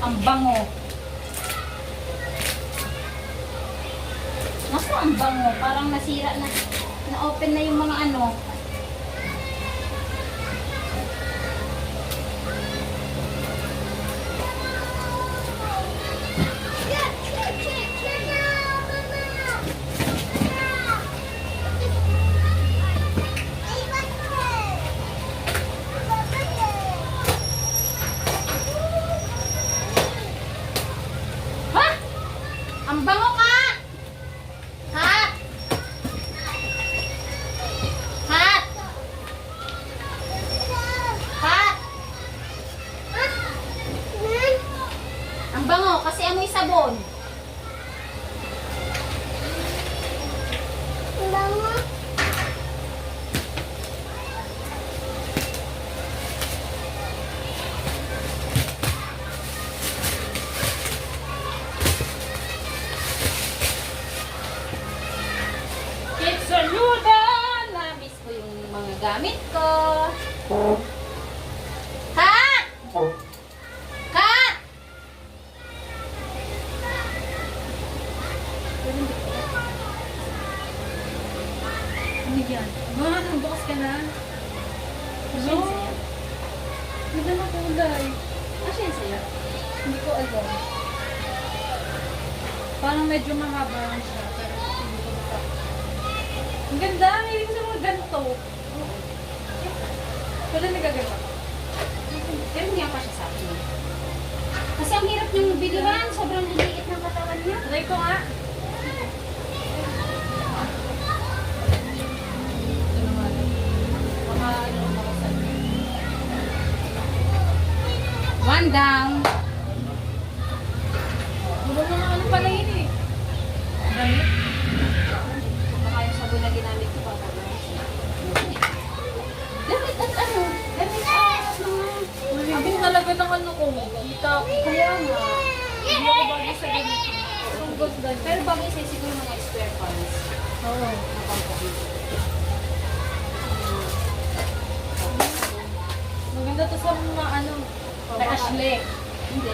Ang bango. Naku, ang bango. Parang nasira na. Na-open na yung mga ano. Ha? Ang bango ka! Ha? Ha? Ha? Ang bango kasi amoy sabon. Ang bango. It's a noodle! Namiss ko yung mga gamit ko. Kat! Kat! Ano yan? Ma, nagbukas ka na. Ano? Ganda na kulay. Ano yan sa'yo? Hindi ko alam. Parang medyo mahaba lang siya. Pero hindi ko baka. Ang ganda. May sa mga ganito. Wala nagaganda. Pero hindi pa siya sa akin. Kasi ang hirap niyong bilihan. Sobrang liliit ng katawan niya. Try ko nga. Ito naman. Mga ano ako sa One down. Wala mga ano pala yun eh. Damit. Baka yung sabon na ginamit ko pa. Damit at ano? Damit at mga... Abing talaga ng ano ko. Kita ko. Kaya nga. Hindi ako bagay sa ganito. Ang ganda niya. Pero bagay sa'yo siguro mga square pants. Oo. Maganda to sa mga ano. Kay Ashley.